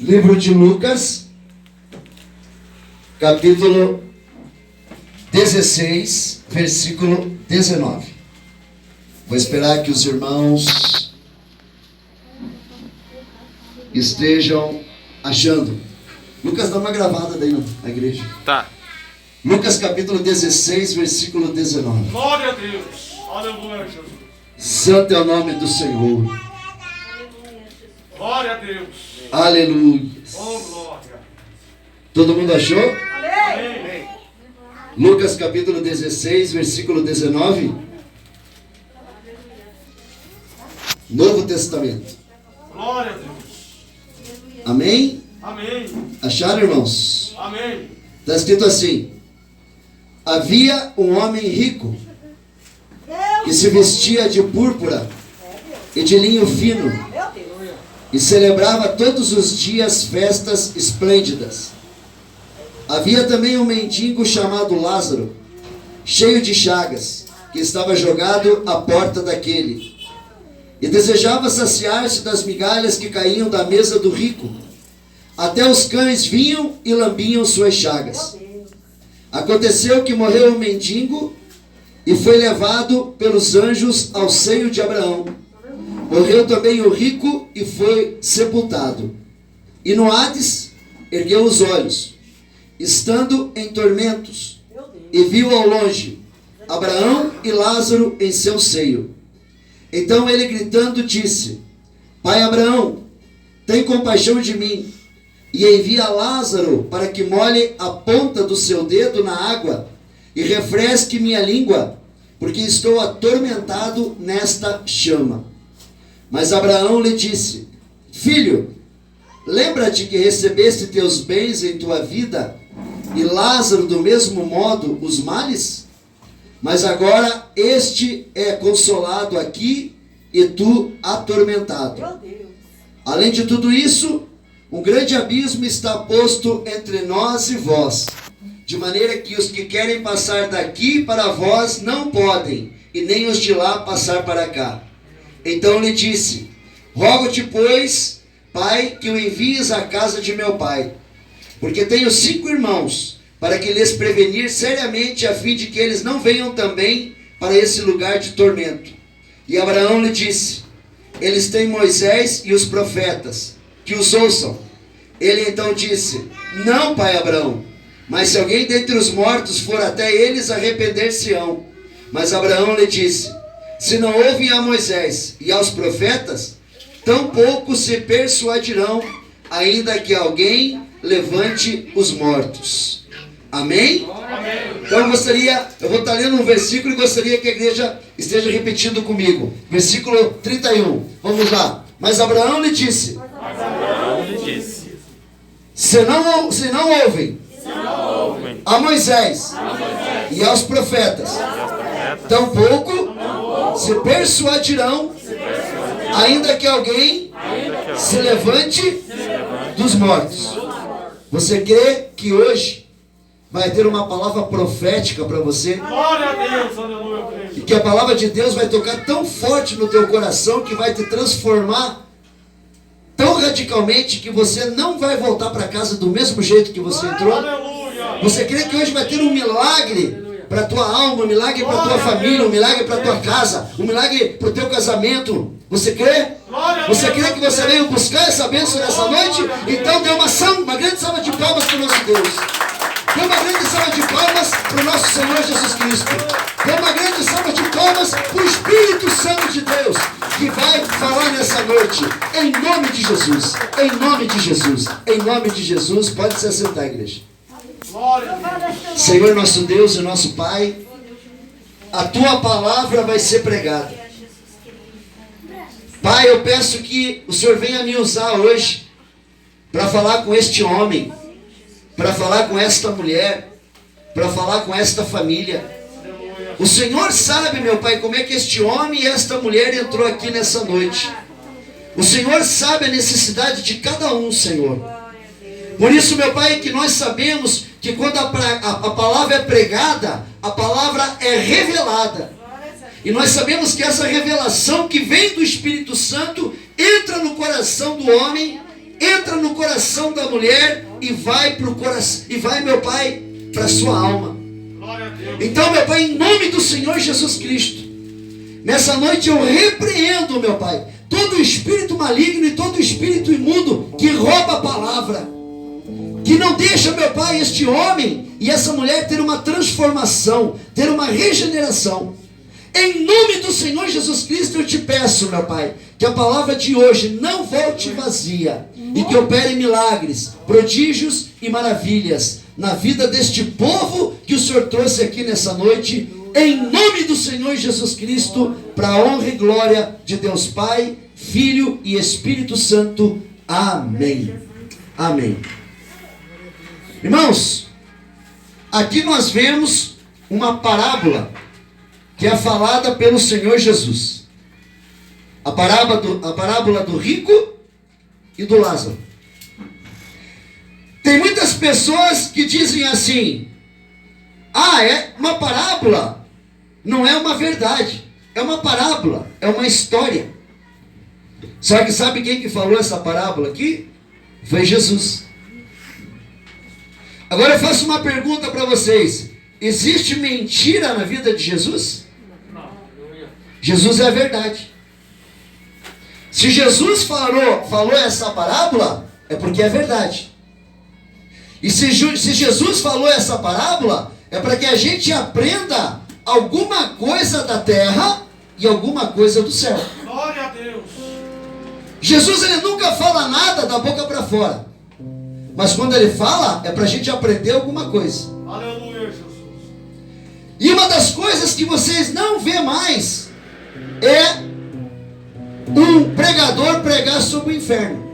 Livro de Lucas, capítulo 16, versículo 19. Vou esperar que os irmãos estejam achando. Lucas, dá uma gravada daí na igreja. Tá. Lucas capítulo 16, versículo 19. Glória a Deus. Aleluia, Jesus. Santo é o nome do Senhor. Glória a Deus. Aleluia. Oh, glória. Todo mundo achou? Amém. Lucas capítulo 16, versículo 19. Novo Testamento. Glória a Deus. Amém? Amém. Acharam, irmãos? Amém. Está escrito assim: havia um homem rico que se vestia de púrpura e de linho fino e celebrava todos os dias festas esplêndidas. Havia também um mendigo chamado Lázaro, cheio de chagas, que estava jogado à porta daquele, e desejava saciar-se das migalhas que caíam da mesa do rico. Até os cães vinham e lambiam suas chagas. Aconteceu que morreu o mendigo e foi levado pelos anjos ao seio de Abraão. Morreu também o rico e foi sepultado. E no Hades ergueu os olhos, estando em tormentos, e viu ao longe Abraão e Lázaro em seu seio. Então ele, gritando, disse: Pai Abraão, tem compaixão de mim, e envia Lázaro para que molhe a ponta do seu dedo na água e refresque minha língua, porque estou atormentado nesta chama. Mas Abraão lhe disse: Filho, lembra-te que recebeste teus bens em tua vida, e Lázaro do mesmo modo os males? Mas agora este é consolado aqui e tu atormentado. Além de tudo isso, um grande abismo está posto entre nós e vós, de maneira que os que querem passar daqui para vós não podem, e nem os de lá passar para cá. Então lhe disse: Rogo-te, pois, Pai, que o envies à casa de meu pai, porque tenho 5 irmãos, para que lhes prevenir seriamente, a fim de que eles não venham também para esse lugar de tormento. E Abraão lhe disse: Eles têm Moisés e os profetas, que os ouçam. Ele então disse: Não, pai Abraão, mas se alguém dentre os mortos for até eles, arrepender-se-ão. Mas Abraão lhe disse: Se não ouvem a Moisés e aos profetas, tampouco se persuadirão, ainda que alguém levante os mortos. Amém? Amém. Então eu vou estar lendo um versículo e gostaria que a igreja esteja repetindo comigo. Versículo 31. Vamos lá. Mas Abraão lhe disse: Se não ouvem a Moisés e aos profetas, tampouco se persuadirão, ainda que alguém se levante dos mortos. Você crê que hoje vai ter uma palavra profética para você? Glória a Deus. Aleluia. E que a palavra de Deus vai tocar tão forte no teu coração que vai te transformar tão radicalmente que você não vai voltar para casa do mesmo jeito que você entrou? Aleluia. Você crê que hoje vai ter um milagre para a tua alma, um milagre para a tua família, um milagre para a tua casa, um milagre para o teu casamento? Você crê? Você crê que você veio buscar essa bênção nessa noite? Então dê uma grande salva de palmas para o nosso Deus. Dê uma grande salva de palmas para o nosso Senhor Jesus Cristo. Dê uma grande salva de palmas para o Espírito Santo de Deus, que vai falar nessa noite, em nome de Jesus, em nome de Jesus, em nome de Jesus. Pode se assentar, igreja. Senhor nosso Deus e nosso Pai, a Tua palavra vai ser pregada. Pai, eu peço que o Senhor venha me usar hoje para falar com este homem, para falar com esta mulher, para falar com esta família. O Senhor sabe, meu Pai, como é que este homem e esta mulher entrou aqui nessa noite. O Senhor sabe a necessidade de cada um, Senhor. Por isso, meu Pai, que nós sabemos que quando a palavra é pregada, a palavra é revelada. E nós sabemos que essa revelação que vem do Espírito Santo entra no coração do homem entra no coração da mulher e vai pro coração, e vai, meu Pai, para sua alma. Glória a Deus. Então, meu Pai, em nome do Senhor Jesus Cristo, nessa noite eu repreendo, meu Pai, todo espírito maligno e todo espírito imundo que rouba a palavra, que não deixa, meu Pai, este homem e essa mulher ter uma transformação, ter uma regeneração. Em nome do Senhor Jesus Cristo eu te peço, meu Pai, que a palavra de hoje não volte vazia e que opere milagres, prodígios e maravilhas na vida deste povo que o Senhor trouxe aqui nessa noite, em nome do Senhor Jesus Cristo, para a honra e glória de Deus Pai, Filho e Espírito Santo. Amém. Amém. Irmãos, aqui nós vemos uma parábola que é falada pelo Senhor Jesus. A parábola do rico e do Lázaro. Tem muitas pessoas que dizem assim: ah, é uma parábola, não é uma verdade, é uma parábola, é uma história. Só que sabe quem que falou essa parábola aqui? Foi Jesus. Agora eu faço uma pergunta para vocês: existe mentira na vida de Jesus? Jesus é a verdade. Se Jesus falou essa parábola, é porque é verdade. E se Jesus falou essa parábola, é para que a gente aprenda alguma coisa da terra e alguma coisa do céu. Glória a Deus. Jesus, ele nunca fala nada da boca para fora. Mas quando ele fala, é para a gente aprender alguma coisa. Aleluia, Jesus. E uma das coisas que vocês não vê mais é um pregador pregar sobre o inferno.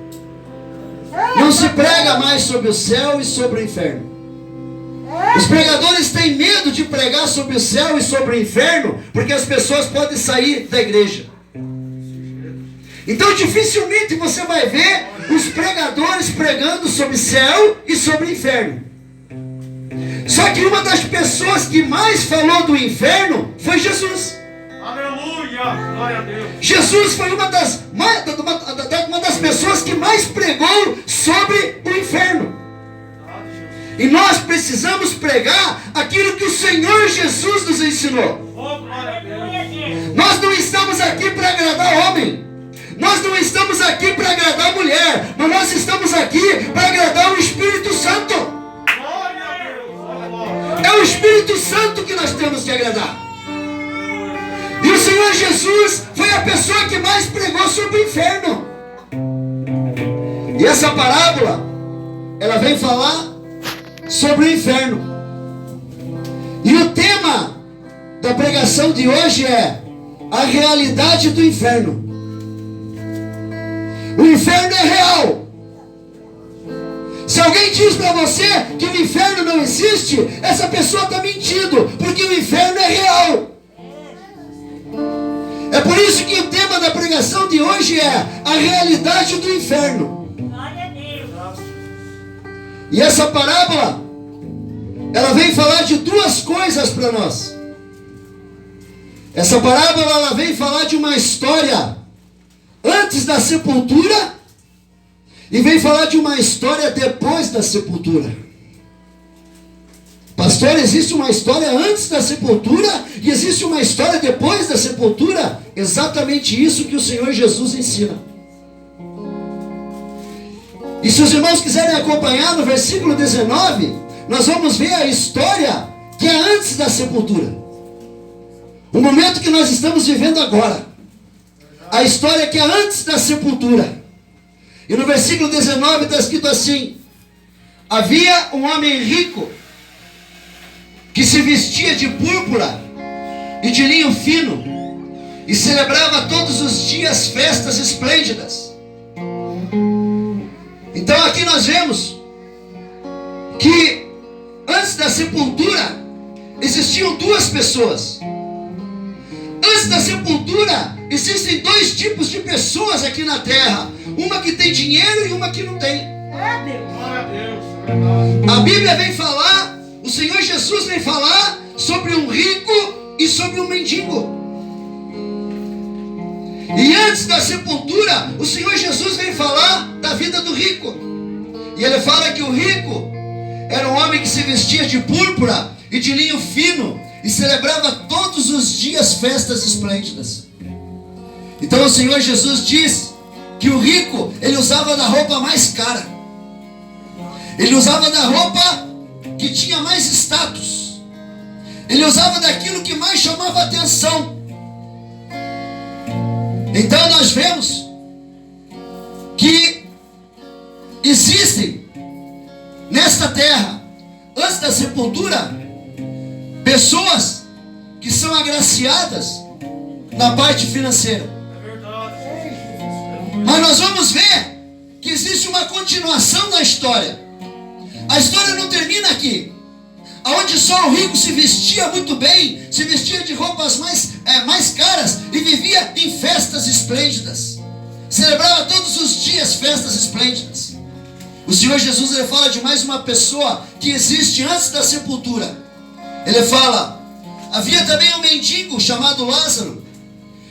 Não se prega mais sobre o céu e sobre o inferno. Os pregadores têm medo de pregar sobre o céu e sobre o inferno, porque as pessoas podem sair da igreja. Então dificilmente você vai ver os pregadores pregando sobre céu e sobre inferno. Só que uma das pessoas que mais falou do inferno foi Jesus. Aleluia, glória a Deus. Jesus foi uma das pessoas que mais pregou sobre o inferno. E nós precisamos pregar aquilo que o Senhor Jesus nos ensinou. Oh, glória a Deus. Nós não estamos aqui para agradar homem. Nós não estamos aqui para agradar mulher. Mas nós estamos aqui para agradar o Espírito Santo. Glória a Deus. Glória. É o Espírito Santo que nós temos que agradar. E o Senhor Jesus foi a pessoa que mais pregou sobre o inferno. E essa parábola, ela vem falar sobre o inferno. E o tema da pregação de hoje é a realidade do inferno. O inferno é real. Se alguém diz para você que o inferno não existe, essa pessoa está mentindo, porque o inferno é real. É por isso que o tema da pregação de hoje é a realidade do inferno. Glória a Deus. E essa parábola, ela vem falar de duas coisas para nós. Essa parábola, ela vem falar de uma história antes da sepultura e vem falar de uma história depois da sepultura. Pastor, existe uma história antes da sepultura e existe uma história depois da sepultura? Exatamente isso que o Senhor Jesus ensina. E se os irmãos quiserem acompanhar no versículo 19, nós vamos ver a história que é antes da sepultura. O momento que nós estamos vivendo agora. A história que é antes da sepultura. E no versículo 19 está escrito assim: havia um homem rico que se vestia de púrpura e de linho fino e celebrava todos os dias festas esplêndidas. Então aqui nós vemos que antes da sepultura existiam duas pessoas. Antes da sepultura existem dois tipos de pessoas aqui na terra. Uma que tem dinheiro e uma que não tem. Glória a Deus. É verdade. A Bíblia vem falar, o Senhor Jesus vem falar sobre um rico e sobre um mendigo. E antes da sepultura, o Senhor Jesus vem falar da vida do rico. E ele fala que o rico era um homem que se vestia de púrpura e de linho fino e celebrava todos os dias festas esplêndidas. Então o Senhor Jesus diz que o rico, ele usava da roupa mais cara. Ele usava da roupa que tinha mais status. Ele usava daquilo que mais chamava atenção. Então nós vemos que existem nesta terra, antes da sepultura, pessoas que são agraciadas na parte financeira. É verdade. Mas nós vamos ver que existe uma continuação da história. A história não termina aqui, onde só o rico se vestia muito bem, se vestia de roupas mais caras e vivia em festas esplêndidas. Celebrava todos os dias festas esplêndidas. O Senhor Jesus, ele fala de mais uma pessoa que existe antes da sepultura. Ele fala: havia também um mendigo chamado Lázaro,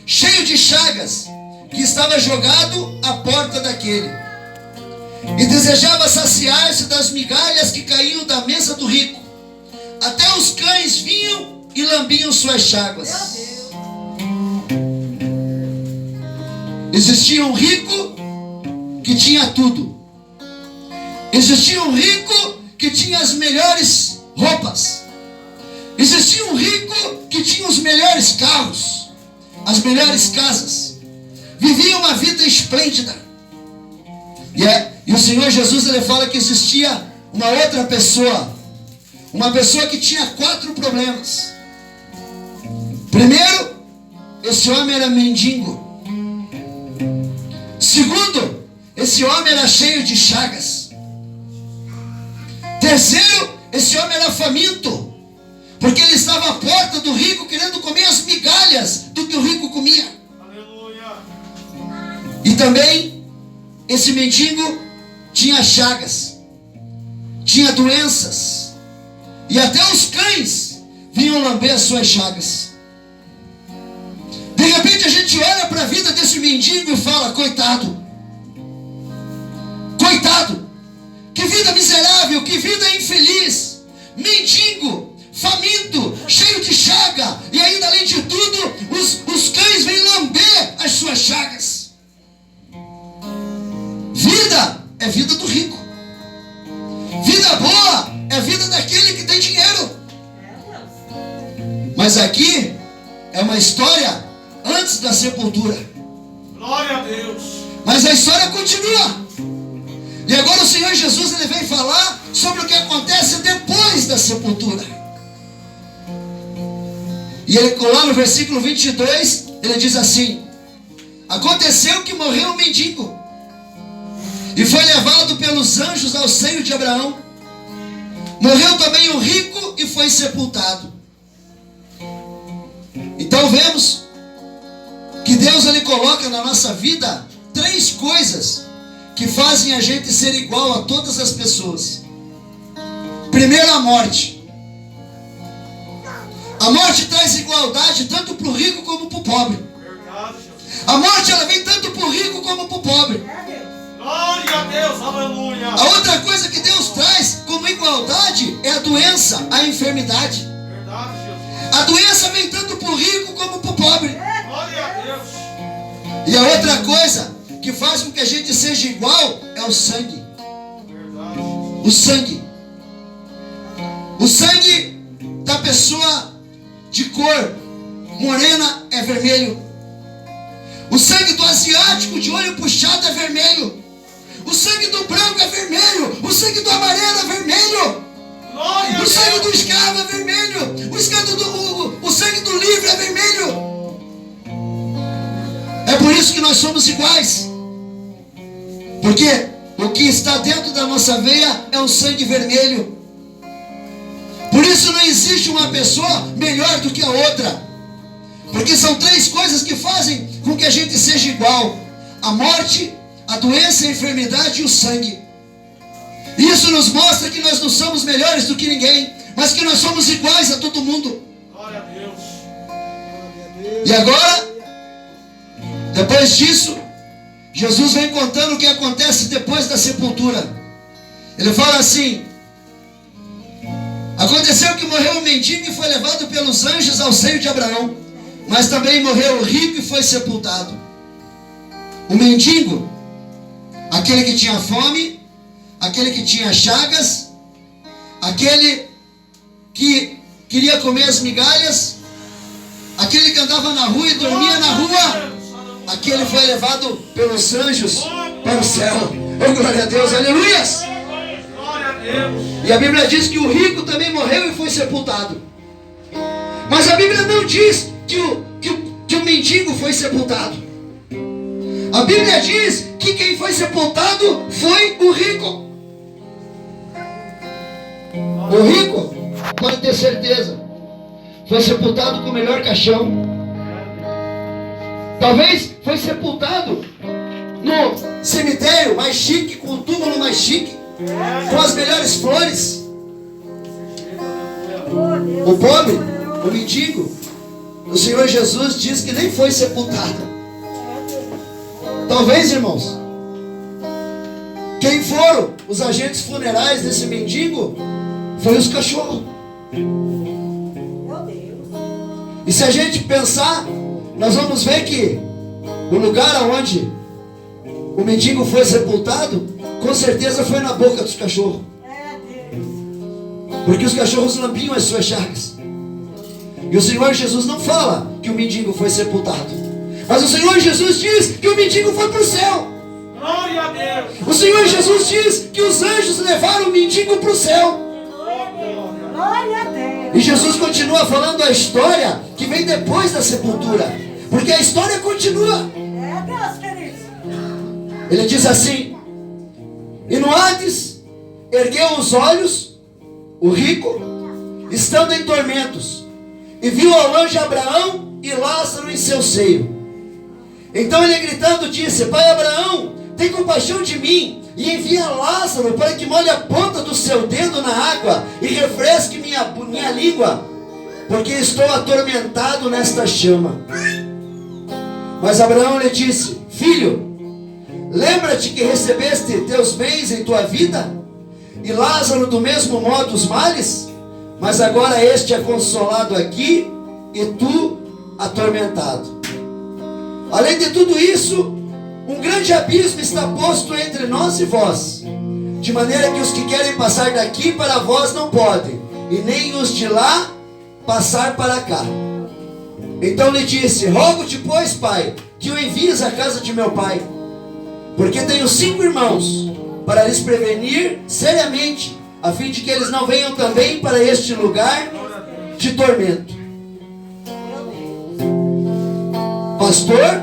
cheio de chagas, que estava jogado à porta daquele, e desejava saciar-se das migalhas que caíam da mesa do rico. Até os cães vinham e lambiam suas chagas. Existia um rico que tinha tudo. Existia um rico que tinha as melhores roupas. Existia um rico que tinha os melhores carros, as melhores casas. Vivia uma vida esplêndida. E o Senhor Jesus, ele fala que existia uma outra pessoa. Uma pessoa que tinha 4 problemas. Primeiro, esse homem era mendigo. Segundo, esse homem era cheio de chagas. Terceiro, esse homem era faminto, porque ele estava à porta do rico querendo comer as migalhas do que o rico comia. Aleluia. E também, esse mendigo tinha chagas, tinha doenças, e até os cães vinham lamber as suas chagas. De repente a gente olha para a vida desse mendigo e fala: coitado, coitado, que vida miserável, que vida infeliz, mendigo, faminto, cheio de chaga, e ainda além de tudo, os cães vêm lamber as suas chagas. Vida é vida do rico. Vida boa é vida daquele que tem dinheiro. Mas aqui é uma história antes da sepultura. Glória a Deus. Mas a história continua. E agora o Senhor Jesus, ele vem falar sobre o que acontece depois da sepultura. E ele, lá no versículo 22, ele diz assim: aconteceu que morreu um mendigo e foi levado pelos anjos ao seio de Abraão. Morreu também o rico e foi sepultado. Então vemos que Deus, ele coloca na nossa vida 3 coisas que fazem a gente ser igual a todas as pessoas. Primeiro, a morte. A morte traz igualdade tanto para o rico como para o pobre. Verdade, Jesus. A morte, ela vem tanto para o rico como para o pobre. Glória a Deus. Aleluia. A outra coisa que Deus traz como igualdade é a doença, a enfermidade. Verdade, Jesus. A doença vem tanto para o rico como para o pobre. Glória a Deus. E a outra coisa que faz com que a gente seja igual é o sangue. Verdade. O sangue. O sangue da pessoa de cor morena é vermelho. O sangue do asiático de olho puxado é vermelho. O sangue do branco é vermelho. O sangue do amarelo é vermelho. Glória a O sangue Deus. do escravo é vermelho. O sangue do livre é vermelho. É por isso que nós somos iguais. Porque o que está dentro da nossa veia é um sangue vermelho. Por isso não existe uma pessoa melhor do que a outra. Porque são 3 coisas que fazem com que a gente seja igual: a morte, a doença, a enfermidade e o sangue. E isso nos mostra que nós não somos melhores do que ninguém, mas que nós somos iguais a todo mundo. Glória a Deus. E agora, Depois disso, Jesus vem contando o que acontece depois da sepultura. Ele fala assim: aconteceu que morreu o mendigo e foi levado pelos anjos ao seio de Abraão, mas também morreu o rico e foi sepultado. O mendigo, aquele que tinha fome, aquele que tinha chagas, aquele que queria comer as migalhas, aquele que andava na rua e dormia na rua, aquele foi levado pelos anjos para o céu. Oh, glória a Deus, aleluias! Glória a Deus. E a Bíblia diz que o rico também morreu e foi sepultado. Mas a Bíblia não diz que o mendigo foi sepultado. A Bíblia diz que quem foi sepultado foi o rico. O rico, pode ter certeza, foi sepultado com o melhor caixão. Talvez foi sepultado no cemitério mais chique, com o túmulo mais chique, com as melhores flores. O pobre, o mendigo, o Senhor Jesus diz que nem foi sepultado. Talvez, irmãos, quem foram os agentes funerais desse mendigo foi os cachorros. E se a gente pensar, nós vamos ver que o lugar onde o mendigo foi sepultado, com certeza foi na boca dos cachorros. Porque os cachorros lambiam as suas chagas. E o Senhor Jesus não fala que o mendigo foi sepultado, mas o Senhor Jesus diz que o mendigo foi para o céu. Glória a Deus. O Senhor Jesus diz que os anjos levaram o mendigo para o céu. Glória a Deus. E Jesus continua falando a história que vem depois da sepultura, porque a história continua. É Deus, querido. Ele diz assim: e no Hades ergueu os olhos, o rico, estando em tormentos, e viu ao longe Abraão e Lázaro em seu seio. Então ele gritando disse: Pai Abraão, tem compaixão de mim, e envia Lázaro para que molhe a ponta do seu dedo na água e refresque minha língua, porque estou atormentado nesta chama. Mas Abraão lhe disse: Filho, lembra-te que recebeste teus bens em tua vida, e Lázaro do mesmo modo os males, mas agora este é consolado aqui e tu atormentado. Além de tudo isso, um grande abismo está posto entre nós e vós, de maneira que os que querem passar daqui para vós não podem, e nem os de lá passar para cá. Então lhe disse: rogo-te, pois, pai, que o envies à casa de meu pai, porque tenho 5 irmãos, para lhes prevenir seriamente, a fim de que eles não venham também para este lugar de tormento. Pastor,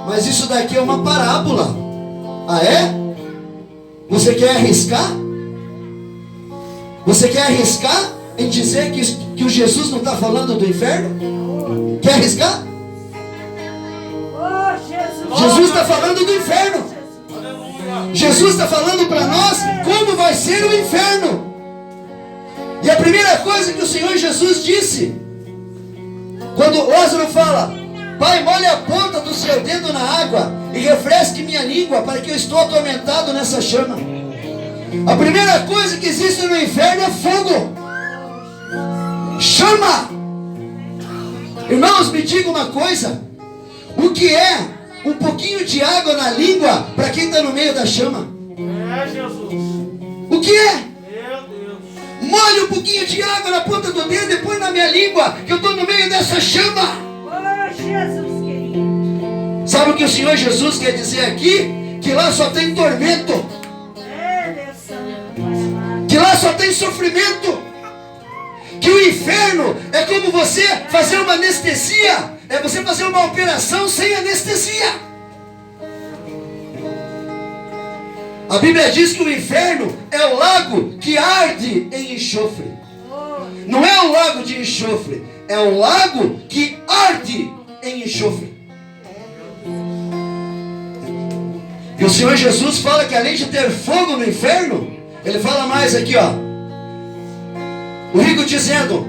mas isso daqui é uma parábola. Ah, é? Você quer arriscar? Você quer arriscar em dizer que o Jesus não está falando do inferno? Quer arriscar? Oh, Jesus. Jesus está falando do inferno. Aleluia. Jesus está falando para nós como vai ser o inferno. E a primeira coisa que o Senhor Jesus disse, quando Lázaro fala: Pai, molhe a ponta do seu dedo na água e refresque minha língua, para que eu estou atormentado nessa chama. A primeira coisa que existe no inferno é fogo, chama. Irmãos, me diga uma coisa: o que é um pouquinho de água na língua para quem está no meio da chama? É Jesus. O que é? Meu Deus. Molhe um pouquinho de água na ponta do dedo e põe na minha língua, que eu estou no meio dessa chama. Oh, Jesus, querido. Sabe o que o Senhor Jesus quer dizer aqui? Que lá só tem tormento, É, Deus Santo, Pai amado. que lá só tem sofrimento, que o inferno é como você fazer uma anestesia, é você fazer uma operação sem anestesia. A Bíblia diz que o inferno é o lago que arde em enxofre. Não é um lago de enxofre, é um lago que arde em enxofre. E o Senhor Jesus fala que além de ter fogo no inferno, ele fala mais aqui, ó. O rico dizendo: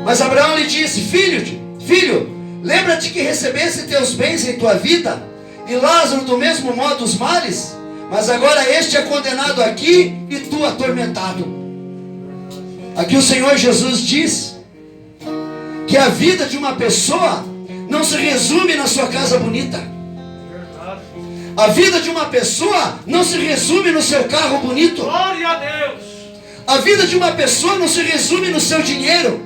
mas Abraão lhe disse: Filho, lembra-te que recebeste teus bens em tua vida, e Lázaro do mesmo modo os males, mas agora este é condenado aqui e tu atormentado. Aqui o Senhor Jesus diz que a vida de uma pessoa não se resume na sua casa bonita. A vida de uma pessoa não se resume no seu carro bonito. Glória a Deus. A vida de uma pessoa não se resume no seu dinheiro.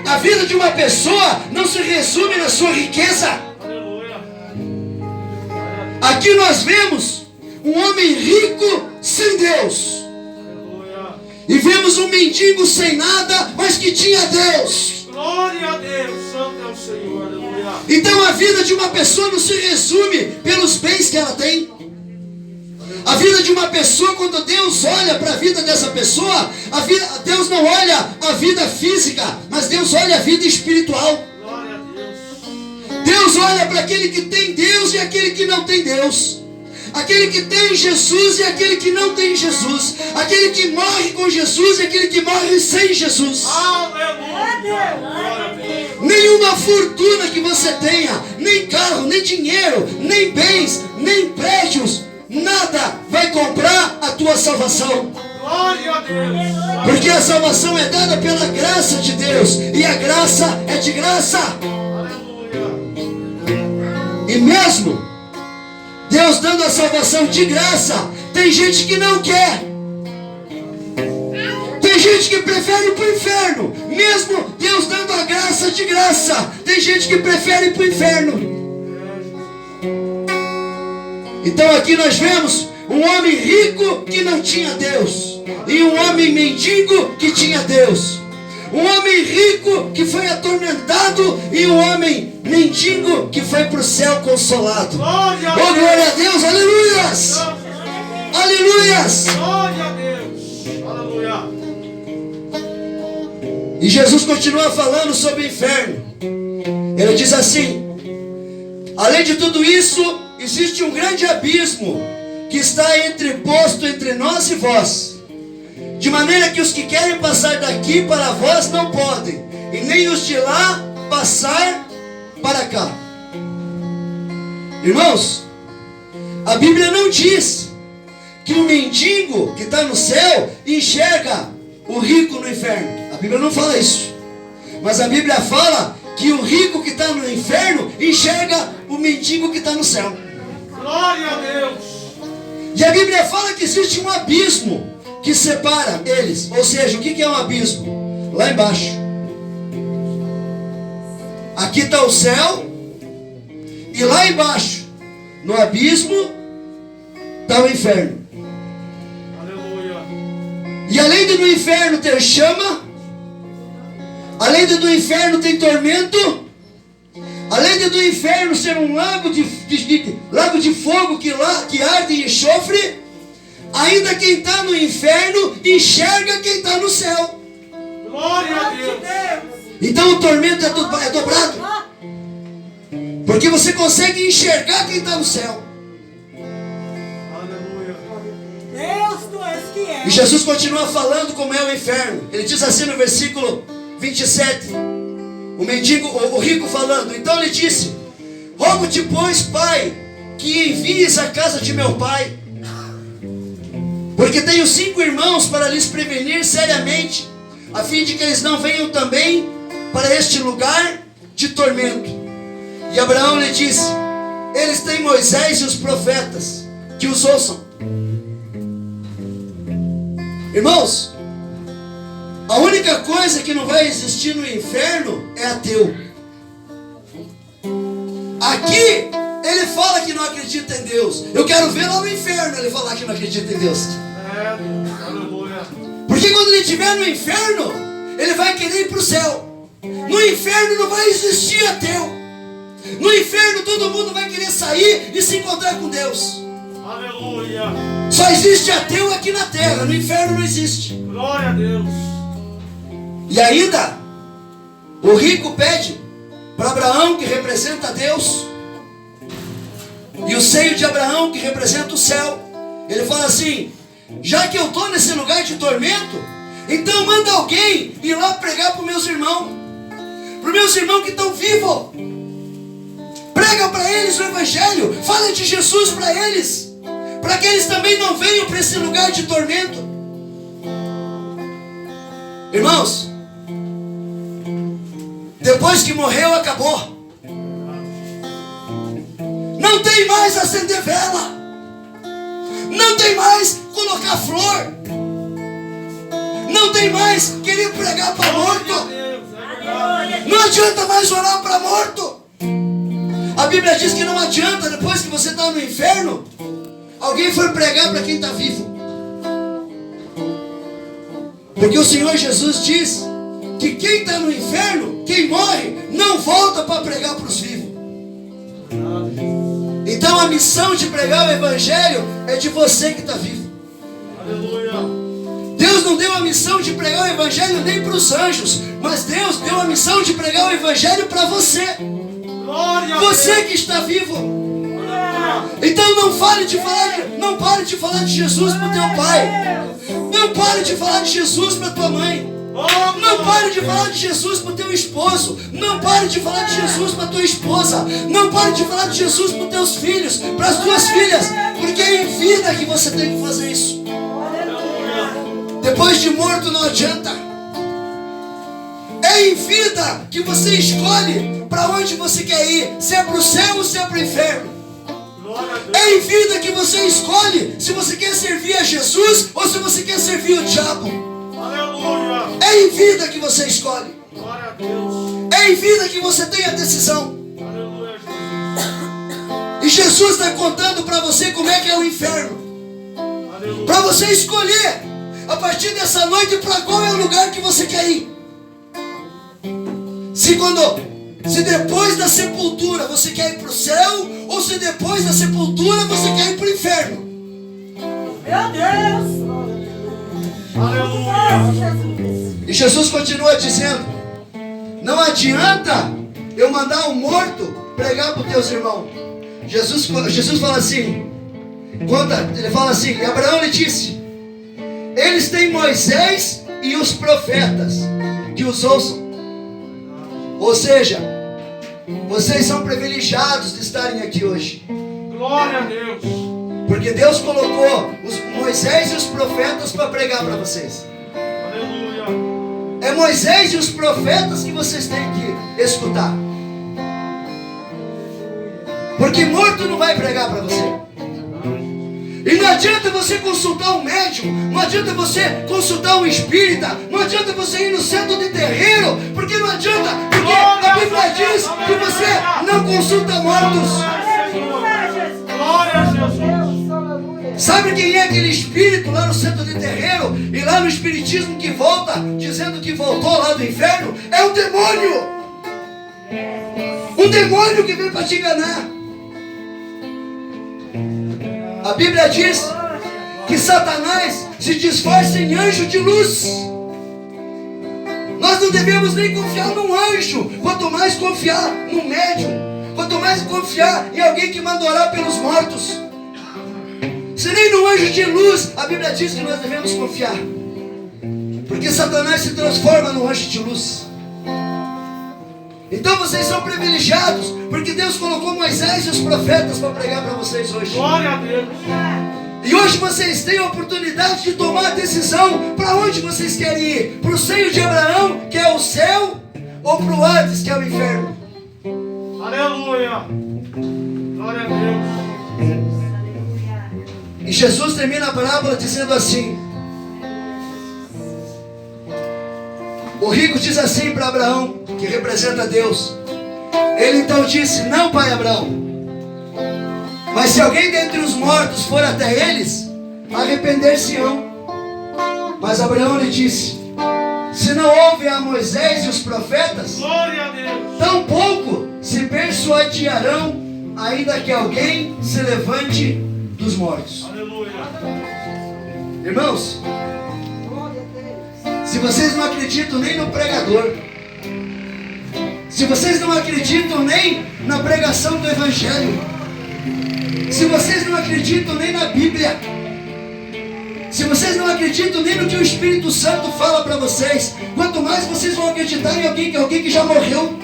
A vida de uma pessoa não se resume na sua riqueza. Aleluia. Aqui nós vemos um homem rico sem Deus. Aleluia. E vemos um mendigo sem nada, mas que tinha Deus. Glória a Deus. Santo é o Senhor. Aleluia. Então a vida de uma pessoa não se resume pelos bens que ela tem. A vida de uma pessoa, quando Deus olha para a vida dessa pessoa, Deus não olha a vida física, mas Deus olha a vida espiritual. Glória a Deus. Deus olha para aquele que tem Deus e aquele que não tem Deus. Aquele que tem Jesus e aquele que não tem Jesus. Aquele que morre com Jesus e aquele que morre sem Jesus. Aleluia. Glória a Deus. Nenhuma fortuna que você tenha, nem carro, nem dinheiro, nem bens, nem prédios, nada vai comprar a tua salvação. Glória a Deus. Porque a salvação é dada pela graça de Deus. E a graça é de graça. Aleluia. E mesmo Deus dando a salvação de graça, tem gente que não quer. Tem gente que prefere ir para o inferno. Mesmo Deus dando a graça de graça, tem gente que prefere ir para o inferno. Então aqui nós vemos um homem rico que não tinha Deus, e um homem mendigo que tinha Deus. Um homem rico que foi atormentado, e um homem mendigo que foi para o céu consolado. Glória a Oh, Deus. glória a Deus, aleluias! Aleluias! Glória a Deus. Aleluia. E Jesus continua falando sobre o inferno. Ele diz assim: além de tudo isso, existe um grande abismo que está posto entre nós e vós, de maneira que os que querem passar daqui para vós não podem, e nem os de lá passar para cá. Irmãos, a Bíblia não diz que o mendigo que está no céu enxerga o rico no inferno. A Bíblia não fala isso. Mas a Bíblia fala que o rico que está no inferno enxerga o mendigo que está no céu. Glória a Deus. E a Bíblia fala que existe um abismo que separa eles. Ou seja, o que é um abismo? Lá embaixo. Aqui está o céu, e lá embaixo, no abismo, está o inferno. Aleluia. E além de no inferno ter chama, além de no inferno ter tormento, além de no inferno ser um lago de fogo que arde em enxofre, ainda quem está no inferno enxerga quem está no céu. Glória a Deus. Então o tormento é dobrado, porque você consegue enxergar quem está no céu. Aleluia. Deus, tu és que E és. Jesus continua falando como é o inferno. Ele diz assim no versículo 27, o mendigo, o rico falando: então ele disse: rogo-te, pois, Pai, que envies à casa de meu pai, porque tenho 5 irmãos, para lhes prevenir seriamente, a fim de que eles não venham também para este lugar de tormento. E Abraão lhe disse: eles têm Moisés e os profetas, que os ouçam. Irmãos, a única coisa que não vai existir no inferno é ateu. Aqui ele fala que não acredita em Deus. Eu quero ver lá no inferno ele falar que não acredita em Deus. É, Deus. Aleluia. Porque quando ele estiver no inferno, ele vai querer ir para o céu. No inferno não vai existir ateu. No inferno todo mundo vai querer sair e se encontrar com Deus. Aleluia. Só existe ateu aqui na terra. No inferno não existe. Glória a Deus. E ainda, o rico pede para Abraão, que representa Deus, e o seio de Abraão, que representa o céu. Ele fala assim: já que eu estou nesse lugar de tormento, então manda alguém ir lá pregar para os meus irmãos que estão vivos. Prega para eles o evangelho. Fala de Jesus para eles, para que eles também não venham para esse lugar de tormento. Irmãos, depois que morreu, acabou. Não tem mais acender vela. Não tem mais colocar flor. Não tem mais querer pregar para morto. Não adianta mais orar para morto. A Bíblia diz que não adianta, depois que você está no inferno, alguém for pregar para quem está vivo. Porque o Senhor Jesus diz que quem está no inferno, quem morre, não volta para pregar para os vivos. Então a missão de pregar o evangelho é de você que está vivo. Aleluia. Deus não deu a missão de pregar o evangelho nem para os anjos, mas Deus deu a missão de pregar o evangelho para você. Glória. Você que está vivo. Então não pare de falar de Jesus para o teu pai. Não pare de falar de Jesus para tua mãe. Não pare de falar de Jesus para o teu esposo. Não pare de falar de Jesus para a tua esposa. Não pare de falar de Jesus para os teus filhos, para as tuas filhas, porque é em vida que você tem que fazer isso. Depois de morto não adianta. É em vida que você escolhe para onde você quer ir, se é para o céu ou se é para o inferno. É em vida que você escolhe se você quer servir a Jesus ou se você quer servir o diabo. Aleluia. É em vida que você escolhe. Glória a Deus. É em vida que você tem a decisão. Aleluia, Jesus. E Jesus está contando para você como é que é o inferno. Aleluia. Para você escolher a partir dessa noite para qual é o lugar que você quer ir. Se depois da sepultura você quer ir para o céu, ou se depois da sepultura você quer ir para o inferno. Meu Deus. Aleluia. E Jesus continua dizendo: não adianta eu mandar um morto pregar para os teus irmãos. Jesus fala assim, ele fala assim, e Abraão lhe disse: eles têm Moisés e os profetas, que os ouçam. Ou seja, vocês são privilegiados de estarem aqui hoje. Glória a Deus. Porque Deus colocou os Moisés e os profetas para pregar para vocês. Aleluia. É Moisés e os profetas que vocês têm que escutar. Porque morto não vai pregar para você. E não adianta você consultar um médium, não adianta você consultar um espírita, não adianta você ir no centro de terreiro, porque não adianta, porque a Bíblia diz que você não consulta mortos. Glória a Jesus. Sabe quem é aquele espírito lá no centro de terreiro e lá no espiritismo que volta, dizendo que voltou lá do inferno? É um demônio. Um demônio que veio para te enganar. A Bíblia diz que Satanás se disfarça em anjo de luz. Nós não devemos nem confiar num anjo, quanto mais confiar num médium, quanto mais confiar em alguém que manda orar pelos mortos. Se nem no anjo de luz a Bíblia diz que nós devemos confiar, porque Satanás se transforma no anjo de luz. Então vocês são privilegiados, porque Deus colocou Moisés e os profetas para pregar para vocês hoje. Glória a Deus. E hoje vocês têm a oportunidade de tomar a decisão para onde vocês querem ir. Para o seio de Abraão, que é o céu, ou para o Hades, que é o inferno. Aleluia. Glória a Deus. E Jesus termina a parábola dizendo assim: o rico diz assim para Abraão, que representa Deus. Ele então disse: não, pai Abraão, mas se alguém dentre os mortos for até eles, arrepender-se-ão. Mas Abraão lhe disse: se não houve a Moisés e os profetas, Glória a Deus. tampouco se persuadirão, ainda que alguém se levante dos mortos. Aleluia. Irmãos, se vocês não acreditam nem no pregador, se vocês não acreditam nem na pregação do Evangelho, se vocês não acreditam nem na Bíblia, se vocês não acreditam nem no que o Espírito Santo fala para vocês, quanto mais vocês vão acreditar em alguém que já morreu.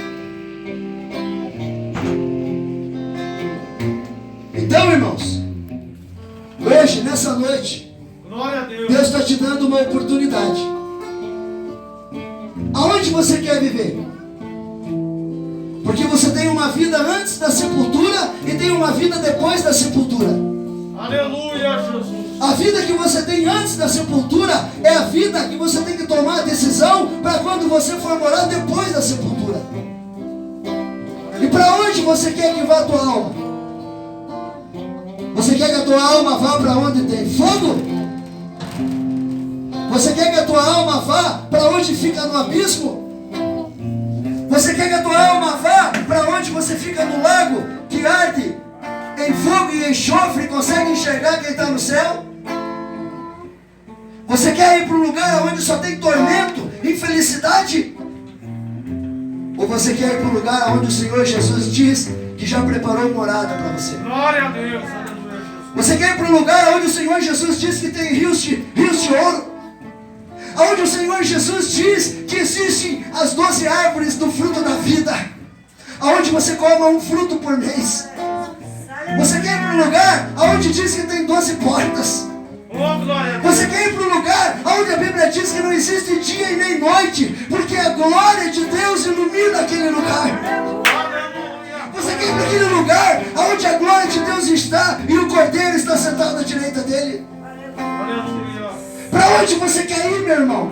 Deus. Deus está te dando uma oportunidade. Aonde você quer viver? Porque você tem uma vida antes da sepultura e tem uma vida depois da sepultura. Aleluia, Jesus. A vida que você tem antes da sepultura é a vida que você tem que tomar a decisão para quando você for morar depois da sepultura. E para onde você quer que vá a tua alma? Você quer que a tua alma vá para onde tem fogo? Você quer que a tua alma vá para onde fica no abismo? Você quer que a tua alma vá para onde você fica no lago que arde em fogo e enxofre e consegue enxergar quem está no céu? Você quer ir para um lugar onde só tem tormento, infelicidade? Ou você quer ir para um lugar onde o Senhor Jesus diz que já preparou morada para você? Glória a Deus. Aleluia, Jesus. Você quer ir para um lugar onde o Senhor Jesus diz que tem rios de ouro? Onde o Senhor Jesus diz que existem as 12 árvores do fruto da vida, aonde você coma um fruto por mês. Você quer ir para um lugar onde diz que tem 12 portas. Oh, glória a Deus. Você quer ir para um lugar onde a Bíblia diz que não existe dia e nem noite, porque a glória de Deus ilumina aquele lugar. Aleluia. Você quer ir para aquele lugar onde a glória de Deus está e o Cordeiro está sentado à direita dele. Aleluia. Para onde você quer ir, meu irmão?